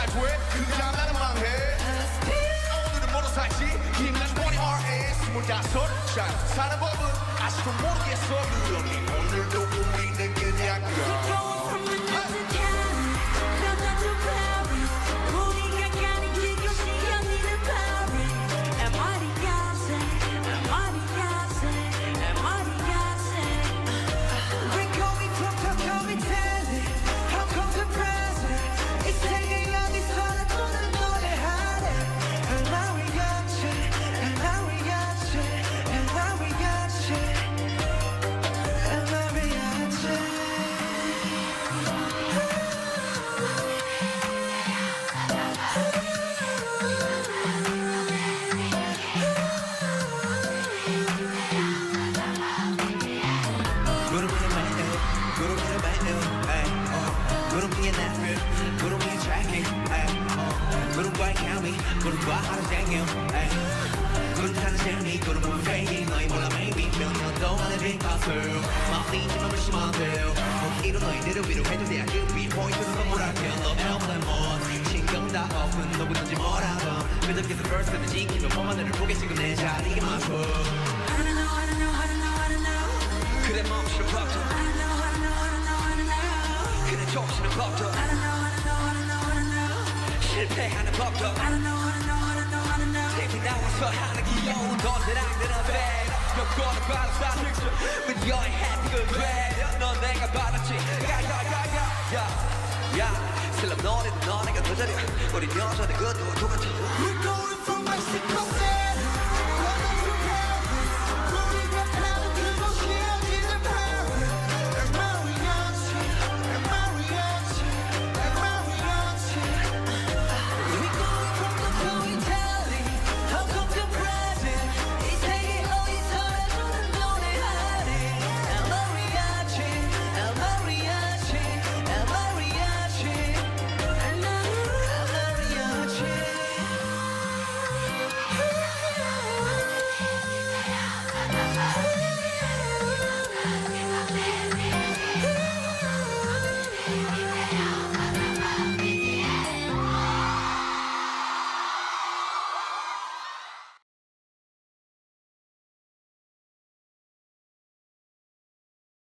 돼 그냥 나는 망해 오늘은 모두 살지 힘난 20RS 25살 사는 법은 아직도 모르겠어 그러니 오늘도 우리는 그냥 가 구름이의 tracking 구름과의 케미 구름과 하루 종일 구름 타는 재미 구름은 fading 너희 몰라 maybe 몇 년 동안의 빈 것을 막히지만 불심한데 이런 너희들을 위로해줄 때야 유비 포인트는 선물할게 너 때문에 뭐 신경 다 없은 누구든지 뭐라던 그저께서 first는 지키며 몸만을 보게 지금 내 자리에 맞춰 그래 멈추는 걱정 그래 정신은 걱정 실패하는 법도 TV 나와서 하는 귀여운 돈들랑들은 배 여권을 받았다 But you ain't happy good bad 넌 내가 받았지 야 슬럼 노래도 너네가 더 잘해 우린 여전히 그것도 똑같아 We're going from Mexico City